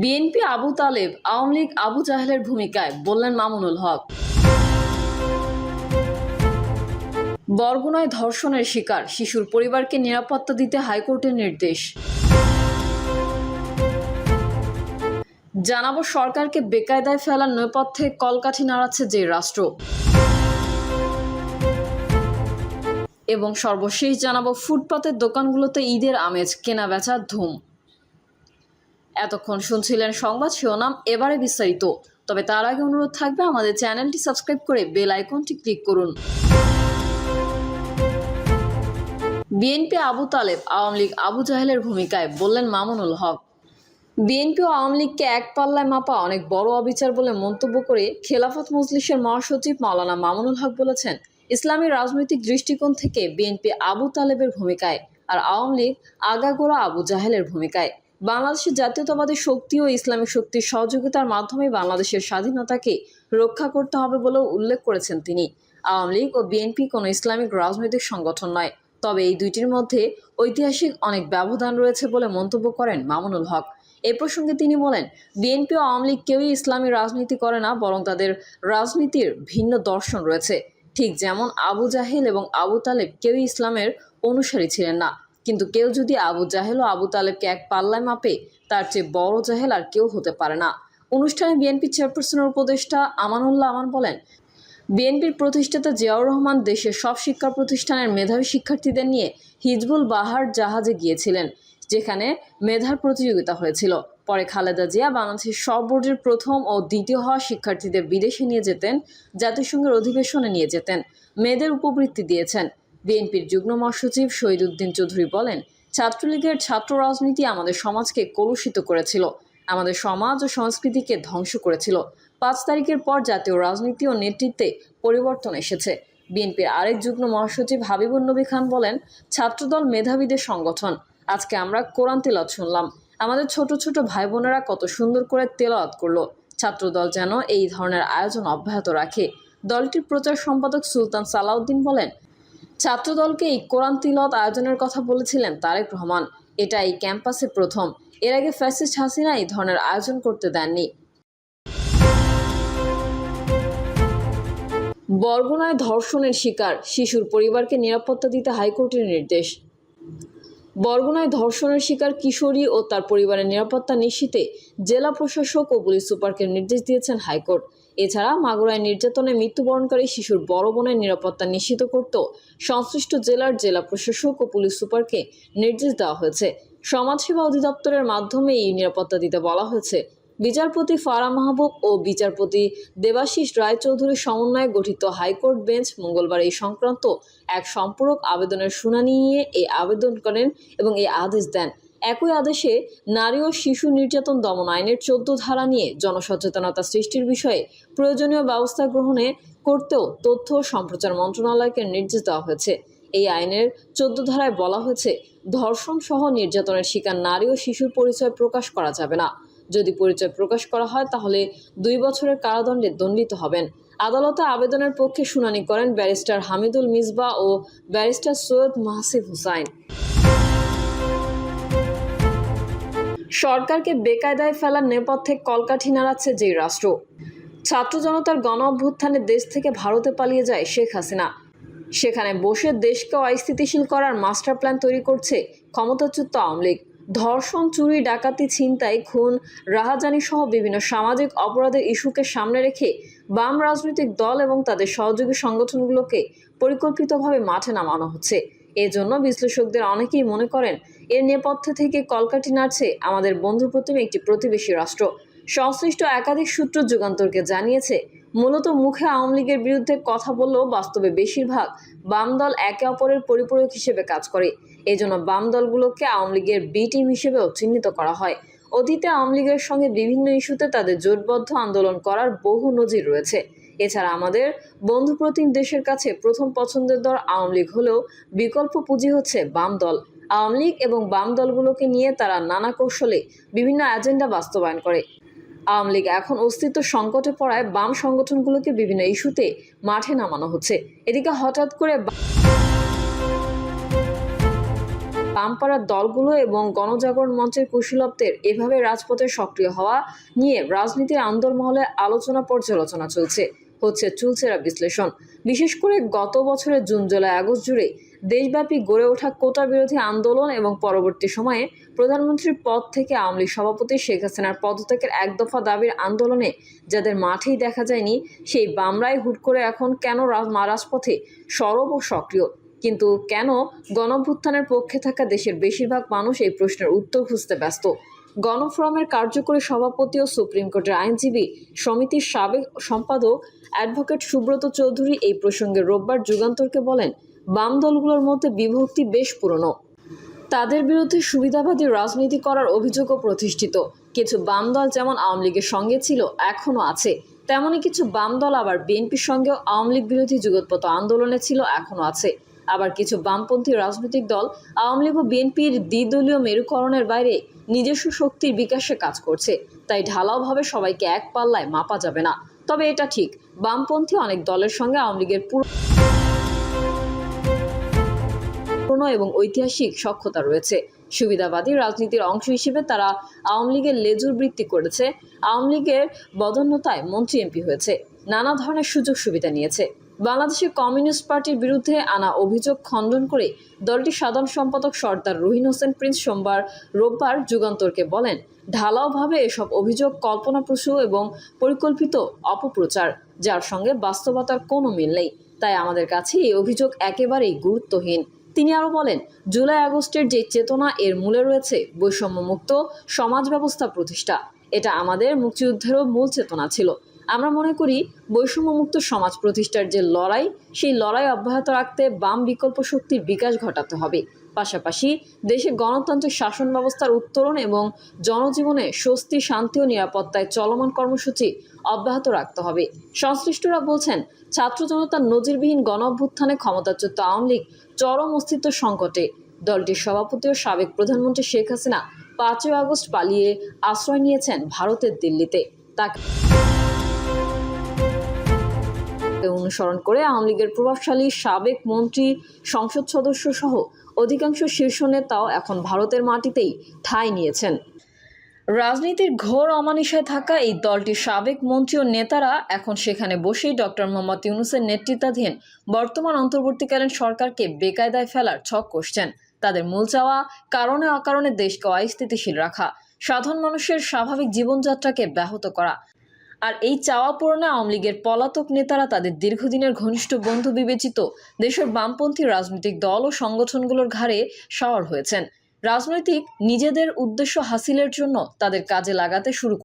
BNP Abu Taleb, Awami League Abu জাহেলের ভূমিকায় বললেন মামুনুল হক। বরগুনায় ধর্ষণের শিকার শিশুর পরিবারকে নিরাপত্তা দিতে হাইকোর্টের নির্দেশ। জানাবো সরকারকে বেকায়দায় ফেলার নেপথ্যে কলকাঠি নাড়াচ্ছে যে রাষ্ট্র। এবং সর্বশেষ জানাবো ফুটপাতের দোকানগুলোতে ঈদের আমেজ, কেনা বেচার ধুম। এতক্ষণ শুনছিলেন সংবাদ শিরোনাম, এবারে বিস্তারিত। তবে তার আগে অনুরোধ থাকবে আমাদের চ্যানেলটি সাবস্ক্রাইব করে বেল আইকনটি ক্লিক করুন। বিএনপি আবু তালেব, আওয়ামী লীগ আবু জাহেলের ভূমিকায় বললেন মামুনুল হক। বিএনপি ও আওয়ামী লীগকে এক পাল্লায় মাপা অনেক বড় অবিচার বলে মন্তব্য করে খেলাফত মজলিসের মহাসচিব মাওলানা মামুনুল হক বলেছেন, ইসলামী রাজনৈতিক দৃষ্টিকোণ থেকে বিএনপি আবু তালেবের ভূমিকায় আর আওয়ামী লীগ আগাগোড়া আবু জাহেলের ভূমিকায়। বাংলাদেশের জাতীয়তাবাদী শক্তি ও ইসলামিক শক্তির সহযোগিতার মাধ্যমে বাংলাদেশের স্বাধীনতাকে রক্ষা করতে হবে বলেও উল্লেখ করেছেন তিনি। আওয়ামী লীগ ও বিএনপি কোনো ইসলামিক রাজনৈতিক সংগঠন নয়, তবে এই দুইটির মধ্যে ঐতিহাসিক অনেক ব্যবধান রয়েছে বলে মন্তব্য করেন মামুনুল হক। এ প্রসঙ্গে তিনি বলেন, বিএনপি ও আওয়ামী লীগ কেউই ইসলামী রাজনীতি করে না, বরং তাদের রাজনীতির ভিন্ন দর্শন রয়েছে। ঠিক যেমন আবু জাহেল এবং আবু তালেব কেউই ইসলামের অনুসারী ছিলেন না, কিন্তু কেউ যদি আবু জাহেল ও আবু তালেবকে এক পাল্লায় মাপে, তার চেয়ে বড় জাহেল আর কেউ হতে পারে না। অনুষ্ঠানে বিএনপি চেয়ারপারসনের উপদেষ্টা আমানুল্লাহ আমান বলেন, বিএনপির প্রতিষ্ঠাতা জিয়াউর রহমান দেশের সব শিক্ষা প্রতিষ্ঠানের মেধাবী শিক্ষার্থীদের নিয়ে হিজবুল বাহার জাহাজে গিয়েছিলেন, যেখানে মেধার প্রতিযোগিতা হয়েছিল। পরে খালেদা জিয়া বাংলাদেশের সব বোর্ডের প্রথম ও দ্বিতীয় হওয়া শিক্ষার্থীদের বিদেশে নিয়ে যেতেন, জাতিসংঘের অধিবেশনে নিয়ে যেতেন, মেয়েদের উপবৃত্তি দিয়েছেন। বিএনপির যুগ্ম মহাসচিব শহীদ উদ্দিন চৌধুরী বলেন, ছাত্রলীগের ছাত্র রাজনীতি আমাদের সমাজকে কলুষিত করেছিল, আমাদের সমাজ ও সংস্কৃতিকে ধ্বংস করেছিল। 5 তারিখের পর জাতীয় রাজনীতি ও নেতৃত্বে পরিবর্তন এসেছে। বিএনপির আরেক যুগ্ম মহাসচিব হাবিবুন নবী খান বলেন, ছাত্রদল মেধাবীদের সংগঠন। আজকে আমরা কোরআন তিলাওয়াত শুনলাম, আমাদের ছোট ছোট ভাই বোনেরা কত সুন্দর করে তেলাওয়াত করলো। ছাত্রদল যেন এই ধরনের আয়োজন অব্যাহত রাখে। দলটির প্রচার সম্পাদক সুলতান সালাউদ্দিন বলেন, ছাত্রদলকে এই কোরআন তিলাওয়াত আয়োজনের কথা বলেছিলেন তারেক রহমান। এটা এই ক্যাম্পাসে প্রথম, এর আগে ফ্যাসিস্ট হাসিনা এই ধরনের আয়োজন করতে দেননি। বরগুনায় ধর্ষণের শিকার শিশুর পরিবারকে নিরাপত্তা দিতে হাইকোর্টের নির্দেশ। বরগুনায় ধর্ষণের শিকার কিশোরী ও তার পরিবারের নিরাপত্তা নিশ্চিতে জেলা প্রশাসক ও পুলিশ সুপারকে নির্দেশ দিয়েছেন হাইকোর্ট। এছাড়া মাগুরায় নির্যাতনে মৃত্যুবরণকারী শিশুর বড় বোনের নিরাপত্তা নিশ্চিত করতেও সংশ্লিষ্ট জেলার জেলা প্রশাসক ও পুলিশ সুপারকে নির্দেশ দেওয়া হয়েছে। সমাজসেবা অধিদপ্তরের মাধ্যমে এই নিরাপত্তা দিতে বলা হয়েছে। বিচারপতি ফারা মাহবুব ও বিচারপতি দেবাশিস রায়চৌধুরীর সমন্বয়ে গঠিত হাইকোর্ট বেঞ্চ মঙ্গলবার এই সংক্রান্ত এক সম্পূরক আবেদনের শুনানি নিয়ে এই আবেদন করেন এবং এই আদেশ দেন। একই আদেশে নারী ও শিশু নির্যাতন দমন আইনের 14 ধারা নিয়ে জনসচেতনতা সৃষ্টির বিষয়ে প্রয়োজনীয় ব্যবস্থা গ্রহণে করতেও তথ্য ও সম্প্রচার মন্ত্রণালয়কে নির্দেশ দেওয়া হয়েছে। এই আইনের 14 ধারায় বলা হয়েছে, ধর্ষণ সহ নির্যাতনের শিকার নারী ও শিশুর পরিচয় প্রকাশ করা যাবে না। যদি পরিচয় প্রকাশ করা হয় তাহলে 2 বছরের কারাদণ্ডে দণ্ডিত হবেন। আদালতে আবেদনের পক্ষে শুনানি করেন ব্যারিস্টার হামিদুল মিসবাহ ও ব্যারিস্টার সৈয়দ মাহসিব হুসাইন। সরকারকে বেকায়দায় ফেলার নেপথ্যে কলকাঠি নাড়াচ্ছে যে রাষ্ট্র। ছাত্র জনতার গণ অভ্যুত্থানে দেশ থেকে ভারতে পালিয়ে যায় শেখ হাসিনা। সেখানে বসে দেশকে অস্থিতিশীল করার মাস্টার প্ল্যান তৈরি করছে ক্ষমতাচ্যুত আওয়ামী লীগ। ধর্ষণ, চুরি, ডাকাতি, ছিনতাই, খুন, রাহাজানি সহ বিভিন্ন সামাজিক অপরাধের ইস্যুকে সামনে রেখে বাম রাজনৈতিক দল এবং তাদের সহযোগী সংগঠনগুলোকে পরিকল্পিতভাবে মাঠে নামানো হচ্ছে। এজন্য বিশ্লেষকদের অনেকেই মনে করেন, এর নেপথ্যে থেকে কলকাঠি নাড়ছে আমাদের বন্ধুপ্রতিম একটি প্রতিবেশী রাষ্ট্র। সংশ্লিষ্ট একাধিক সূত্র যুগান্তরকে জানিয়েছে, মূলত মুখে আওয়ামী লীগের বিরুদ্ধে কথা বললেও বাস্তবে বেশিরভাগ বাম দল একে অপরের পরিপূরক হিসেবে কাজ করে। এজন্য বাম দলগুলোকে আওয়ামী লীগের বি টিম হিসেবেও চিহ্নিত করা হয়। অতীতে আওয়ামী লীগের সঙ্গে বিভিন্ন ইস্যুতে তাদের জোটবদ্ধ আন্দোলন করার বহু নজির রয়েছে। এছাড়া আমাদের বন্ধুপ্রতিম দেশের কাছে প্রথম পছন্দের দল আওয়ামী লীগ হলেও বিকল্প পুঁজি হচ্ছে বাম দল। আওয়ামী লীগ এবং বাম দলগুলোকে নিয়ে তারা নানা কৌশলে বিভিন্ন এজেন্ডা বাস্তবায়ন করে। আওয়ামী লীগ এখন অস্তিত্ব সংকটে পড়ায় বাম সংগঠনগুলোকে বিভিন্ন ইস্যুতে মাঠে নামানো হচ্ছে। এদিকে হঠাৎ করে বামপাড়ার দলগুলো এবং গণজাগরণ মঞ্চের কুশীলবদের এভাবে রাজপথে সক্রিয় হওয়া নিয়ে রাজনীতির আন্দোলনমহলে আলোচনা পর্যালোচনা হচ্ছে চুলচেরা বিশ্লেষণ। বিশেষ করে গত বছরের জুন, জুলাই, আগস্ট জুড়ে দেশব্যাপী গড়ে ওঠা কোটা বিরোধী আন্দোলন এবং পরবর্তী সময়ে প্রধানমন্ত্রীর পদ থেকে আওয়ামী লীগ সভাপতি শেখ হাসিনার পদত্যাগের এক দফা দাবির আন্দোলনে যাদের মাঠেই দেখা যায়নি, সেই বামরাই হুট করে এখন কেন রাজপথে সরব ও সক্রিয়? কিন্তু কেন গণঅভ্যুত্থানের পক্ষে থাকা দেশের বেশিরভাগ মানুষ এই প্রশ্নের উত্তর খুঁজতে ব্যস্ত? গণফোরামের কার্যকরী সভাপতি ও সুপ্রিম কোর্টের আইনজীবী সমিতির সাবেক সম্পাদক অ্যাডভোকেট সুব্রত চৌধুরী এই প্রসঙ্গে রোববার যুগান্তরকে বলেন, বাম দলগুলোর মধ্যে বিভক্তি বেশ পুরনো। তাদের বিরুদ্ধে সুবিধাবাদী রাজনীতি করার অভিযোগও প্রতিষ্ঠিত। কিছু বাম দল যেমন আওয়ামী লীগের সঙ্গে ছিল, এখনও আছে, তেমনি কিছু বাম দল আবার বিএনপির সঙ্গেও আওয়ামী লীগ বিরোধী যুগোৎপত আন্দোলনে ছিল, এখনও আছে। আবার কিছু বামপন্থী রাজনৈতিক দল আওয়ামী লীগ ও বিএনপির দ্বিদলীয় মেরুকরণের বাইরে নিজস্ব শক্তির বিকাশে কাজ করছে। তাই ঢালাওভাবে সবাইকে এক পাল্লায় মাপা যাবে না। তবে এটা ঠিক, বামপন্থী অনেক দলের সঙ্গে আওয়ামী লীগের পুরনো এবং ঐতিহাসিক সখ্যতা রয়েছে। সুবিধাবাদী রাজনীতির অংশ হিসেবে তারা আওয়ামী লীগের লেজুর বৃত্তি করেছে, আওয়ামী লীগের বদন্যতায় মন্ত্রী এমপি হয়েছে, নানা ধরনের সুযোগ সুবিধা নিয়েছে। বাংলাদেশের কমিউনিস্ট পার্টির বিরুদ্ধে আনা অভিযোগ খণ্ডন করে দলটির সাধারণ সম্পাদক সর্দার রুহিন হোসেন প্রিন্স রোববার যুগান্তরকে বলেন, ঢালাওভাবে এসব অভিযোগ কল্পনাপ্রসূ এবং পরিকল্পিত অপপ্রচার, যার সঙ্গে বাস্তবতার কোনো মিল নেই। তাই আমাদের কাছে এই অভিযোগ একেবারেই গুরুত্বহীন। তিনি আরও বলেন, জুলাই আগস্টের যে চেতনা, এর মূলে রয়েছে বৈষম্যমুক্ত সমাজ ব্যবস্থা প্রতিষ্ঠা। এটা আমাদের মুক্তিযুদ্ধেরও মূল চেতনা ছিল। আমরা মনে করি বৈষম্যমুক্ত সমাজ প্রতিষ্ঠার যে লড়াই, সেই লড়াই অব্যাহত রাখতে বাম বিকল্প শক্তির বিকাশ ঘটাতে হবে। পাশাপাশি দেশে গণতান্ত্রিক শাসন ব্যবস্থার উত্তরণ এবং জনজীবনে স্বস্তি, শান্তি ও নিরাপত্তায় চলমান কর্মসূচি অব্যাহত রাখতে হবে। সংশ্লিষ্টরা বলছেন, ছাত্র জনতার নজিরবিহীন গণঅভ্যুত্থানে ক্ষমতাচ্যুত আওয়ামী লীগ চরম অস্তিত্ব সংকটে। দলটির সভাপতি ও সাবেক প্রধানমন্ত্রী শেখ হাসিনা 5ই আগস্ট পালিয়ে আশ্রয় নিয়েছেন ভারতের দিল্লিতে। তাকে অনুসরণ করে আওয়ামী লীগের প্রভাবশালী সাবেক মন্ত্রী, সংসদ সদস্য সহ অধিকাংশ শীর্ষ নেতাও এখন ভারতের মাটিতেই ঠাঁই নিয়েছেন। রাজনীতির ঘোর অমানিসায় থাকা এই দলটির সাবেক মন্ত্রী ও নেতারা এখন সেখানে বসেই ডক্টর মোহাম্মদ ইউনূসের নেতৃত্বাধীন বর্তমান অন্তর্বর্তীকালীন সরকারকে বেকায়দায় ফেলার ছক কষছেন। তাদের মূল চাওয়া কারণে অকারণে দেশকে অস্থিতিশীল রাখা, সাধারণ মানুষের স্বাভাবিক জীবনযাত্রাকে ব্যাহত করা। আর এই চাওয়া পূরণে আওয়ামী লীগের পলাতক নেতারা তাদের দীর্ঘদিনের ঘনিষ্ঠ বন্ধু বিবেচিত দেশের বামপন্থী রাজনৈতিক দল ও সংগঠনগুলোর ঘাড়ে সওয়ার হয়েছেন। রাজনৈতিক নিজেদের উদ্দেশ্য হাসিলের জন্য তাদের কাজে লাগাতে শুরু